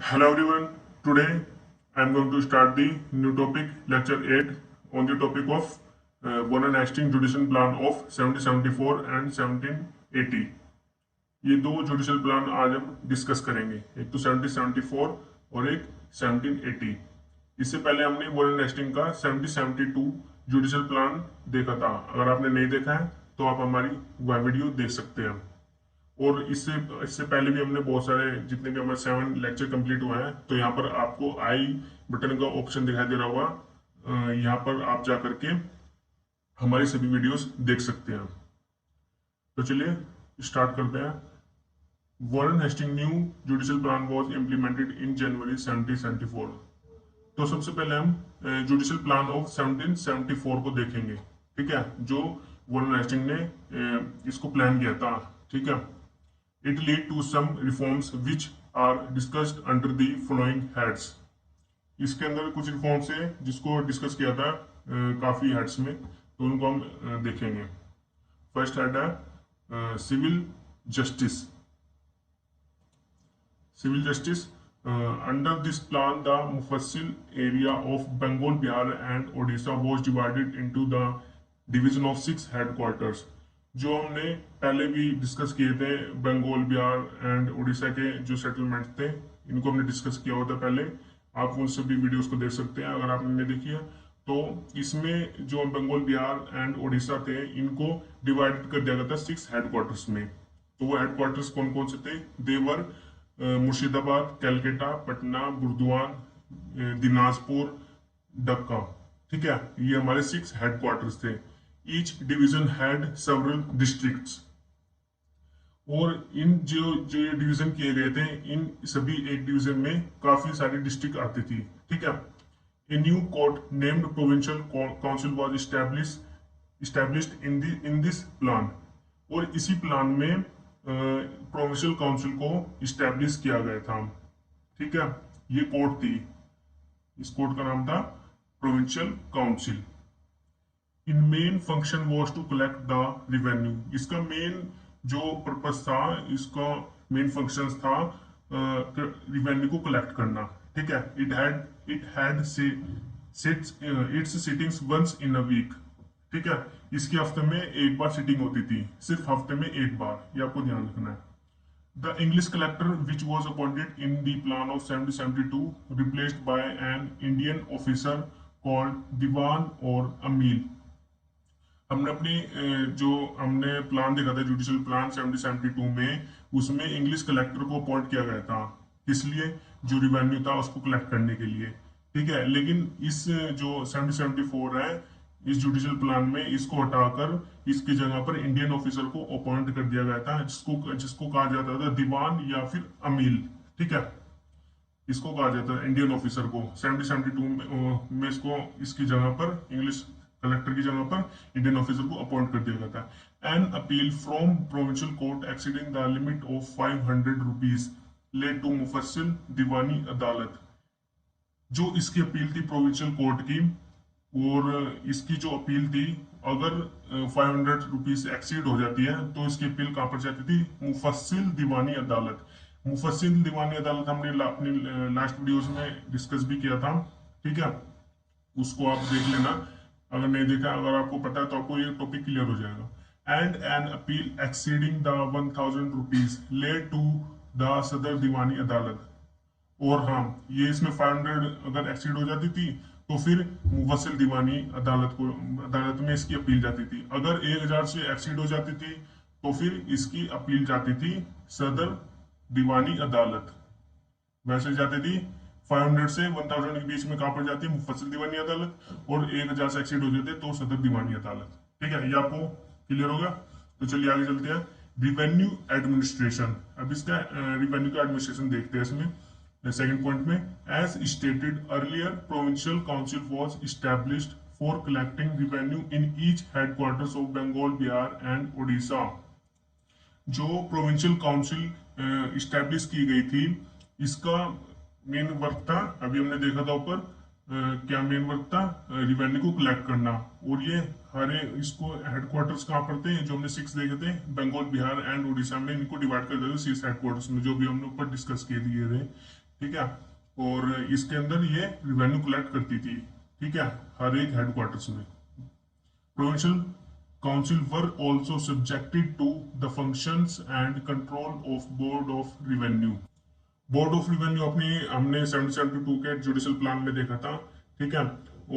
Hello everyone. Today I am going to start the new topic, lecture 8, on the topic of Warren Hastings Judicial Plan of 1774 and 1780. ये दो judicial plan आज हम discuss करेंगे, एक तो 1774 और एक 1780। इससे पहले हमने वॉरेन हेस्टिंग का 1772 जुडिशल प्लान देखा था। अगर आपने नहीं देखा है तो आप हमारी वह वीडियो देख सकते हैं। और इससे इससे पहले भी हमने बहुत सारे, जितने भी हमारे 7 लेक्चर कंप्लीट हुए हैं, तो यहाँ पर आपको आई बटन का ऑप्शन दिखाई दे रहा होगा। यहाँ पर आप जा करके हमारी सभी वीडियोस देख सकते हैं। तो चलिए स्टार्ट करते हैं। Warren Hasting new judicial plan was implemented in January 1774। तो सबसे पहले हम जुडिशल प्लान ऑफ 1774 को देखेंगे। ठीक है, जो वॉरेन हेस्टिंग ने इसको प्लान किया था। ठीक है, it lead to some reforms which are discussed under the following heads। इसके अंदर कुछ रिफॉर्म्स है जिसको डिस्कस किया था काफी हेड्स में, तो उनको हम देखेंगे। फर्स्ट हेड है civil justice. Civil justice under this plan the mofussil area of Bengal, Bihar and Odisha was divided into the division of 6 headquarters. जो हमने पहले भी डिस्कस किए थे, बंगाल, बिहार एंड उड़ीसा के जो सेटलमेंट थे, इनको हमने डिस्कस किया होता पहले। आप उन सभी वीडियोस को देख सकते हैं अगर आपने नहीं देखी है। तो इसमें जो बंगाल, बिहार एंड उड़ीसा थे, इनको डिवाइड कर दिया गया था 6 हेडक्वार्टर्स में। तो वो हेडक्वार्टर्स कौन कौन से थे? देवर मुर्शिदाबाद, कैलकाटा, पटना, बुर्दवान, दिनाजपुर, डक्का। ठीक है, ये हमारे 6 हेडक्वार्टर्स थे। Each division had several districts. और इन जो जो ये डिवीजन किए गए थे, इन सभी एक डिवीजन में काफी सारी डिस्ट्रिक्ट आती थी। ठीक है, a new court named provincial council was established in this plan. और इसी प्लान में प्रोविंशियल काउंसिल को इस्टेब्लिश किया गया था। ठीक है, ये कोर्ट थी, इस कोर्ट का नाम था provincial council. In main function was to collect the revenue. इसका मेन जो पर्पस था, इसका मेन फंक्शन था रिवेन्यू को कलेक्ट करना। ठीक है, it had its sittings once in a week. ठीक है, इसके हफ्ते में एक बार सिटिंग होती थी, सिर्फ हफ्ते में एक बार, ये आपको ध्यान रखना है। The English collector which was appointed in the plan of 1772 replaced by an Indian officer called Diwan और अमील। हमने जो हमने प्लान देखा था, जुडिशियल प्लान 1772 में, उसमें इंग्लिश कलेक्टर को अपॉइंट किया गया था। इसलिए जो रिवेन्यू था उसको कलेक्ट करने के लिए। ठीक है, लेकिन इस जो 1774 है, इस जुडिशियल प्लान में इसको हटाकर इसकी जगह पर इंडियन ऑफिसर को अपॉइंट कर दिया गया था, जिसको जिसको कहा जाता था दीवान या फिर अमील। ठीक है, इसको कहा जाता है इंडियन ऑफिसर को। 1772 में इसको इसकी जगह पर, इंग्लिश कलेक्टर की जगह पर इंडियन ऑफिसर को अपॉइंट कर दिया गया था। An appeal from provincial court exceeding the limit of 500 rupees led to Mofussil Diwani अदालत। जो इसकी अपील थी प्रोविंशियल कोर्ट की, और इसकी जो अपील थी, अगर 500 रुपीज एक्सीड हो जाती है तो इसकी अपील कहां पर जाती थी? मुफस्सिल दीवानी अदालत। मुफस्सिल दीवानी अदालत हमने अपनी लास्ट वीडियोस में डिस्कस भी किया था। ठीक है, उसको आप देख लेना अगर नहीं देखा। अगर आपको पता है तो आपको ये टॉपिक क्लियर हो जाएगा। And an appeal exceeding the 1000 rupees led to the Sadar Diwani अदालत। और हाँ, ये इसमें 500 अगर एक्सीड हो जाती थी तो फिर मुफस्सिल दीवानी अदालत में इसकी अपील जाती थी। अगर 1000 से एक्सीड हो जाती थी तो फिर इसकी अपील जाती थी सदर दीवानी अदालत। वैसे जाती थी 500 से 1000 के बीच में, कहां पर जाती है? मुफस्सिल दीवानी अदालत। और 1000 से एक्सीड हो जाते तो सदर दीवानी अदालत। ठीक है, ये आपको क्लियर होगा। तो चलिए आगे चलते हैं। Revenue administration. अब इसका रिवेन्यू का एडमिनिस्ट्रेशन देखते हैं इसमें सेकंड पॉइंट में। As stated earlier provincial council was established for collecting revenue in each headquarters of Bengal, Bihar and Odisha. जो प्रोविंशियल काउंसिल इस्टेब्लिश की गई थी, इसका मेन वर्क था, अभी हमने देखा था ऊपर, क्या मेन वर्क था? रिवेन्यू को कलेक्ट करना। और ये हरे इसको हेडक्वार्टर्स कहाँ पर थे, जो हमने 6 देखे थे, बंगाल, बिहार एंड उड़ीसा में, इनको डिवाइड कर दिया 6 हेडक्वार्टर्स में, जो भी हमने ऊपर डिस्कस किए दिए थे। ठीक है। और इसके अंदर ये रिवेन्यू कलेक्ट करती थी, ठीक है, हर एक हेडक्वार्टर्स में। Provincial council were also subjected to the functions and control of board of revenue. Board of revenue अपनी हमने 1772 के जुडिशल प्लान में देखा था, ठीक है।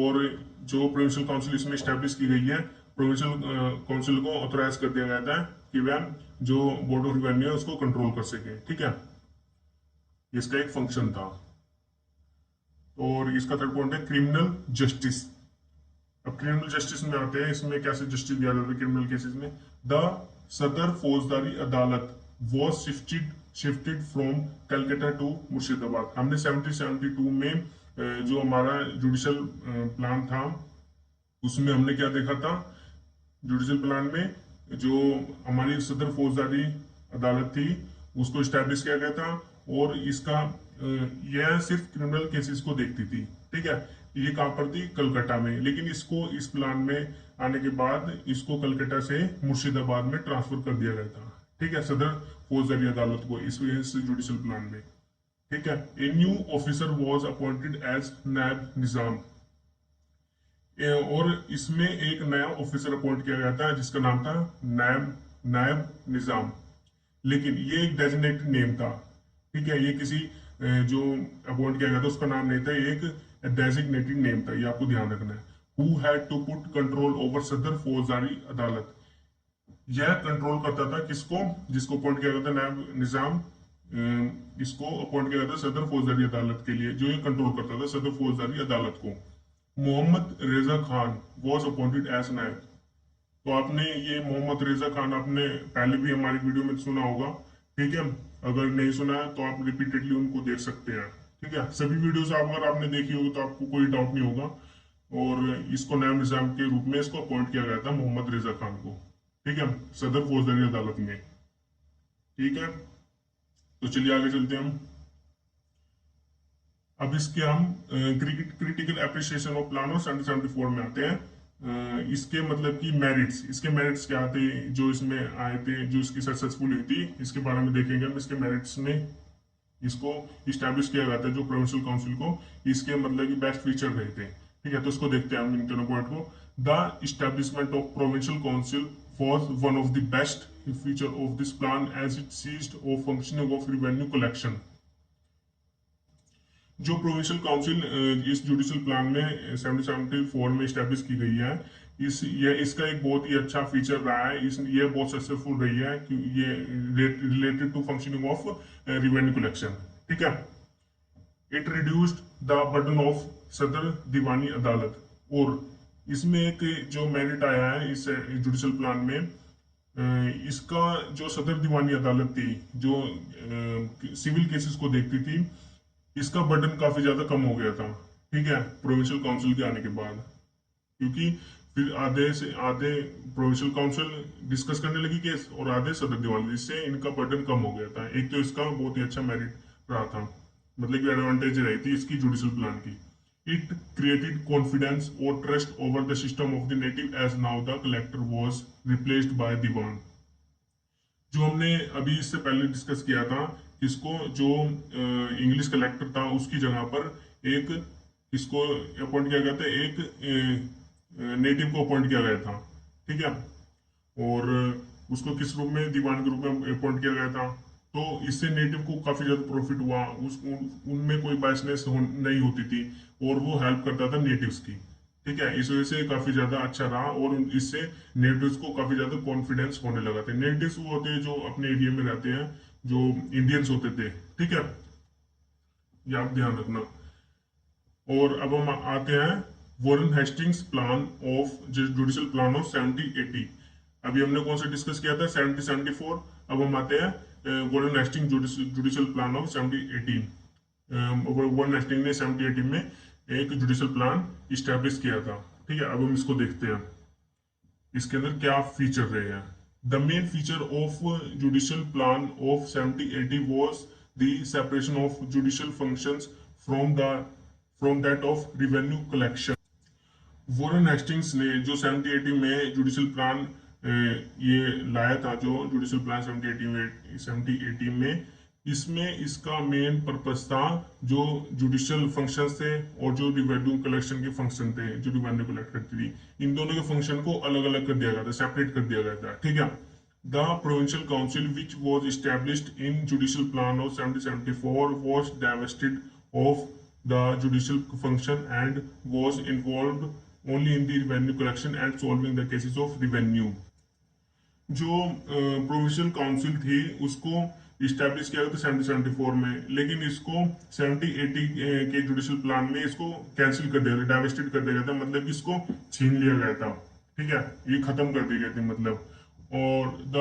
और जो प्रोविंशियल काउंसिल इसमें स्टैब्लिश की गई है, प्रोविंशियल काउंसिल को ऑथोराइज कर दिया गया था कि वह जो बोर्ड ऑफ रिवेन्यू है उसको कंट्रोल कर सके, ठीक है। इसका एक फंक्शन था। और इसका थर्ड पॉइंट है क्रिमिनल जस्टिस। अब क्रिमिनल जस्टिस में आते हैं, इसमें कैसे जस्टिस दिया जाता है क्रिमिनल केसेस में। The Sadar Faujdari Adalat was shifted from Calcutta to Murshidabad. हमने 1772 में जो हमारा जुडिशल प्लान था उसमें हमने क्या देखा था, जुडिशल प्लान में जो हमारी सदर फौजदारी अदालत थी उसको स्टैब्लिश किया गया था। और इसका यह सिर्फ क्रिमिनल केसेस को देखती थी, ठीक है। ये कहाँ पर थी, कलकत्ता में। लेकिन इसको इस प्लान में आने के बाद इसको कलकत्ता से मुर्शिदाबाद में ट्रांसफर कर दिया गया था, ठीक है, सदर फौजदारी अदालत को इस जुडिशल प्लान में, ठीक है। A new officer was appointed as Naib Nizam. और इसमें एक नया ऑफिसर अपॉइंट किया गया था जिसका नाम था नायब नायब निजाम। लेकिन ये एक डेजिग्नेटेड नेम था, ठीक है। ये किसी जो अपॉइंट किया गया था उसका नाम नहीं था, एक डेजिग्नेटेड नेम था, ये आपको ध्यान रखना है। Who had to put control over Sadar Faujdari अदालत। यह कंट्रोल करता था किसको, जिसको अपॉइंट किया गया था नायब निजाम, इसको अपॉइंट किया गया था सदर फौजदारी अदालत के लिए, जो ये कंट्रोल करता था सदर फौजदारी अदालत को। मोहम्मद रेजा खान वॉज अपॉइंटेड एज नायब। तो आपने ये मोहम्मद रेजा खान आपने पहले भी हमारी वीडियो में सुना होगा, ठीक है। अगर नहीं सुना है तो आप रिपीटेडली उनको देख सकते हैं, ठीक है। सभी वीडियोस अगर आपने देखी होगी तो आपको कोई डाउट नहीं होगा। और इसको नायब निजाम के रूप में इसको अपॉइंट किया गया था मोहम्मद रेजा खान को, ठीक है, सदर फौजदारी अदालत में, ठीक है। तो चलिए आगे चलते हैं हम। अब इसके हम critical appreciation of plan of 1774 में आते हैं। इसके मतलब कि मेरिट्स, इसके मेरिट्स क्या थे जो इसमें आए थे, जो इसकी सक्सेसफुल हुई थी, इसके बारे में देखेंगे हम। इसके मेरिट्स में इसको इस्टेब्लिश किया गया था जो प्रोविंशियल काउंसिल को, इसके मतलब कि बेस्ट फीचर रहे थे, ठीक है। तो इसको देखते हैं हम इन दोनों पॉइंट को। The establishment of provincial council was one of the best feature of this plan as it ceased of functioning of revenue collection। जो प्रोविंशियल काउंसिल इस जुडिशल प्लान में 1774 में स्टैब्लिश की गई है, इसका एक बहुत ही अच्छा फीचर रहा है, ये बहुत सक्सेसफुल रही है कि ये related to functioning of revenue collection, ठीक है। It reduced the burden of Sadar Diwani अदालत। और इसमें एक जो मेरिट आया है इस जुडिशल प्लान में, इसका जो सदर दीवानी अदालत थी जो सिविल केसेस को देखती थी, इसका बर्डन काफी ज्यादा कम हो गया था, ठीक है, प्रोविंशियल काउंसिल के आने के बाद। क्योंकि फिर आधे से आधे प्रोविंशियल काउंसिल डिस्कस करने लगी केस और आधे सदर दीवानी, जिससे इनका बर्डन कम हो गया था। एक तो इसका बहुत ही अच्छा मेरिट रहा था, मतलब कि एडवांटेज रही थी इसकी जुडिशल प्लान की। इट क्रिएटेड कॉन्फिडेंस और trust over the system of the native as now the collector was replaced by Diwan. जो हमने अभी इससे पहले डिस्कस किया था, इसको जो इंग्लिश कलेक्टर था उसकी जगह पर एक इसको अपॉइंट किया गया था, एक नेटिव को अपॉइंट किया गया था, ठीक है। और उसको किस रूप में, दीवान के रूप में अपॉइंट किया गया था। तो इससे नेटिव को काफी ज्यादा प्रॉफिट हुआ, उनमें कोई बायसनेस नहीं होती थी और वो हेल्प करता था नेटिव्स की, ठीक है। इस वजह से काफी ज्यादा अच्छा रहा और इससे नेटिव्स को काफी ज्यादा कॉन्फिडेंस होने लगा था। नेटिव्स वो होते हैं जो अपने एरिया में रहते हैं, जो इंडियंस होते थे, ठीक है, ये आप ध्यान रखना। और अब हम आते हैं Warren Hastings plan of judicial plan of 1780। अभी हमने कौन सा डिस्कस किया था, 1774। अब हम आते हैं Warren Hasting judicial plan of 1718। Warren Hasting ने 1718 में एक जुडिशल प्लान इस्टेब्लिश किया था, ठीक है। अब हम इसको देखते हैं इसके अंदर क्या फीचर रहे हैं। The main feature of judicial plan of 1780 was the separation of judicial functions from that of revenue collection। Warren Hastings ने जो 1780 में जुडिशल प्लान ये लाया था, जो जुडिशल प्लान 1780 में इसमें इसका मेन पर्पस था जो जुडिशियल फंक्शन थे और जो रिवेन्यू कलेक्शन के फंक्शन थे, जो रिवेन्यू कलेक्ट करती थी, इन दोनों के फंक्शन को अलग अलग कर दिया गया था, सेपरेट कर दिया गया था। ठीक है। The provincial council which was established in judicial plan of 1774 was divested of the judicial function and was involved only in the revenue collection and solving the cases of revenue। जो provincial council थी उसको establish किया गया था 1774 में, लेकिन इसको 1780 के जुडिशियल प्लान में इसको कैंसिल कर दिया था, डाइवेस्टेड कर दिया गया था, मतलब कि इसको छीन लिया गया था। ठीक है, ये खत्म कर दी गई थी मतलब। और द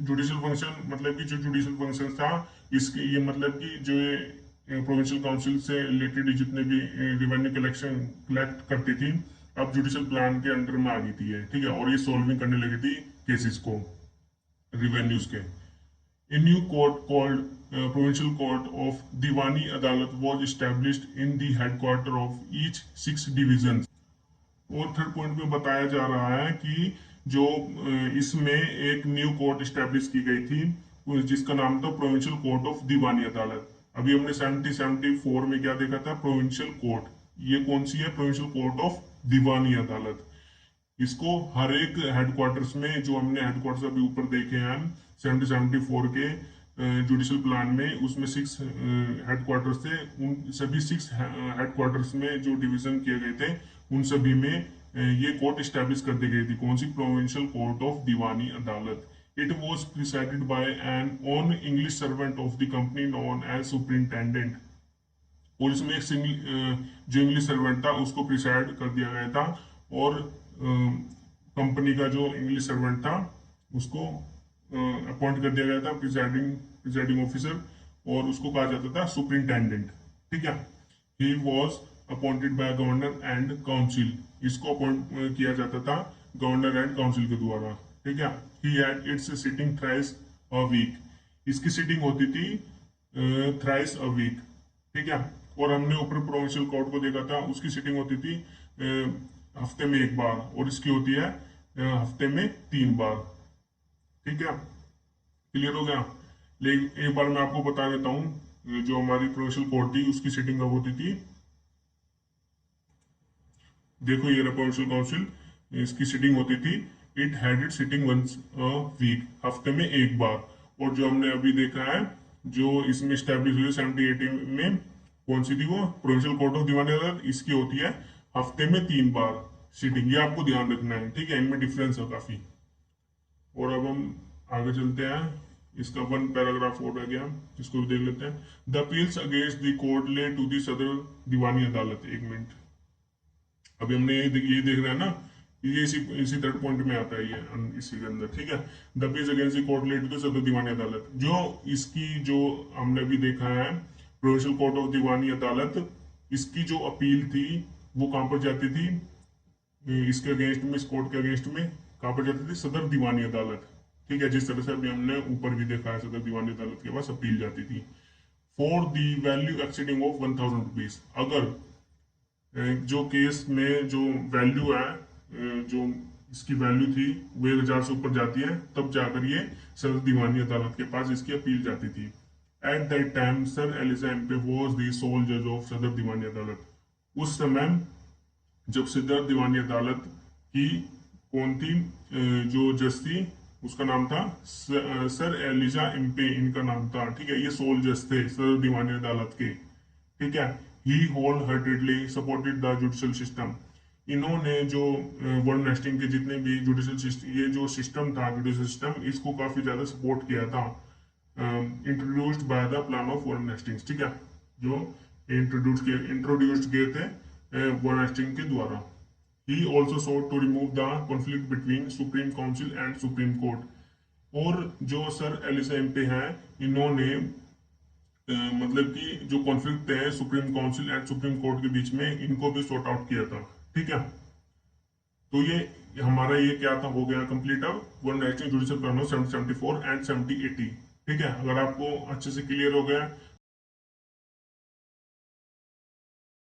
जुडिशियल फंक्शन, मतलब कि जो जुडिशियल फंक्शन था इसके, ये मतलब कि जो प्रोविंशियल काउंसिल से रिलेटेड जितने भी रिवेन्यू कलेक्शन कलेक्ट करती थी, अब जुडिशियल प्लान के अंडर में आ गई थी ये। ठीक है, और ये सॉल्विंग करने लगी थी केसेस को, रिवेन्यूज के। A new court called Provincial Court of Diwani Adalat was established in the headquarter of each 6 divisions। और थर्ड पॉइंट में बताया जा रहा है कि जो इसमें एक न्यू कोर्ट स्टैब्लिश की गई थी जिसका नाम था प्रोविंशियल कोर्ट ऑफ दीवानी अदालत। अभी हमने 1774 में क्या देखा था, प्रोविंशियल कोर्ट। ये कौन सी है, प्रोविंशियल कोर्ट ऑफ दीवानी अदालत। इसको हर एक हेडक्वार्टर्स में, जो हमने हेडक्वार्टर्स अभी ऊपर देखे हैं 1774 के जुडिशियल प्लान में, उसमें 6 हेडक्वार्टर्स थे। उन सभी 6 हेडक्वार्टर्स में जो डिवीजन किए गए थे उन सभी में ये कोर्ट स्टैब्लिश कर दी गई थी। कौन सी, provincial court of Diwani Adalat. It was presided by an on English servant of the company known as superintendent. और इसमें एक जो इंग्लिश सर्वेंट था उसको प्रिसाइड कर दिया गया था, और कंपनी का जो इंग्लिश सर्वेंट था उसको अपॉइंट कर दिया गया था प्रिसाइडिंग ऑफिसर, और उसको कहा जाता था सुपरिंटेंडेंट। ठीक है। He was appointed by governor and council. इसको अपॉइंट किया जाता था गवर्नर एंड काउंसिल के द्वारा। ठीक है। He had its sitting thrice a week. इसकी सिटिंग होती थी थ्राइस अ वीक। ठीक है। और हमने ऊपर प्रोविंशियल कोर्ट को देखा था, उसकी सिटिंग होती थी हफ्ते में 1 बार, और इसकी होती है हफ्ते में 3 बार। ठीक है, क्लियर हो गया। लेकिन एक बार मैं आपको बता देता हूँ जो हमारी प्रोविंशियल कोर्ट थी उसकी सिटिंग कब होती थी। देखो ये प्रोविंशियल काउंसिल, इसकी सिटिंग होती थी, it had it sitting once a week, हफ्ते में 1 बार। और जो हमने अभी देखा है जो इसमें स्टैब्लिश हुई 1780 में, कौन सी थी वो, प्रोविंशियल कोर्ट ऑफ दीवानी अदालत, इसकी होती है हफ्ते में 3 बार सिटिंग। ये आपको ध्यान रखना है। ठीक है, इनमें डिफरेंस है काफी। और अब हम आगे चलते हैं, इसका 1 पैराग्राफ और रह गया, इसको भी देख लेते हैं। The appeals against the court ले टू दी सदर दीवानी अदालत। 1 मिनट, अभी हमने ये देख रहे हैं ना, ये इसी इसी थर्ड पॉइंट में आता है ये, इसी के अंदर। ठीक है, the appeals against the court ले टू द सदर दीवानी अदालत। जो इसकी जो हमने अभी देखा है प्रोविंशियल कोर्ट ऑफ दीवानी अदालत, इसकी जो अपील थी वो कहां पर जाती थी, इसके अगेंस्ट में, इस कोर्ट के अगेंस्ट में कहां पर जाती थी, सदर दीवानी अदालत। ठीक है, जिस तरह से अभी हमने ऊपर भी देखा है, सदर दीवानी अदालत के पास अपील जाती थी। For the value exceeding of 1000 rupees. अगर जो केस में जो वैल्यू है, जो इसकी वैल्यू थी वो 1000 से ऊपर जाती है, तब जाकर ये सदर दीवानी अदालत के पास इसकी अपील जाती थी। At that time sir Elijah Impey was the sole जज ऑफ सदर दीवानी अदालत। उस समय जब सदर दीवानी अदालत की कौन थी, जो जज थी उसका नाम था सर एलिजा इम्पे, इनका नाम था। ठीक है, ये सोल जज थे सदर दीवानी अदालत के। ठीक है। He wholeheartedly supported the judicial system. इन्होंने जो वॉरेन हेस्टिंग के जितने भी जुडिशियल सिस्टम, ये जो सिस्टम था जुडिशियल सिस्टम, इसको काफी ज्यादा सपोर्ट किया था, introduced by the plan of Warren Hastings. ठीक है, जो इंट्रोड्यूस्ड किए थे वॉरेन हेस्टिंग के द्वारा। He also sought to remove the conflict between supreme council and supreme court. और जो सर एलिसा एम्पे हैं, इन्होंने मतलब कि जो कॉन्फ्लिक्ट है supreme council and supreme court के बीच में, इनको भी सॉर्ट आउट किया था। ठीक है, तो ये हमारा ये क्या था, हो गया कंप्लीट अब Warren Hastings judicial plan 1774 and 1780। ठीक है, अगर आपको अच्छे से क्लियर हो गया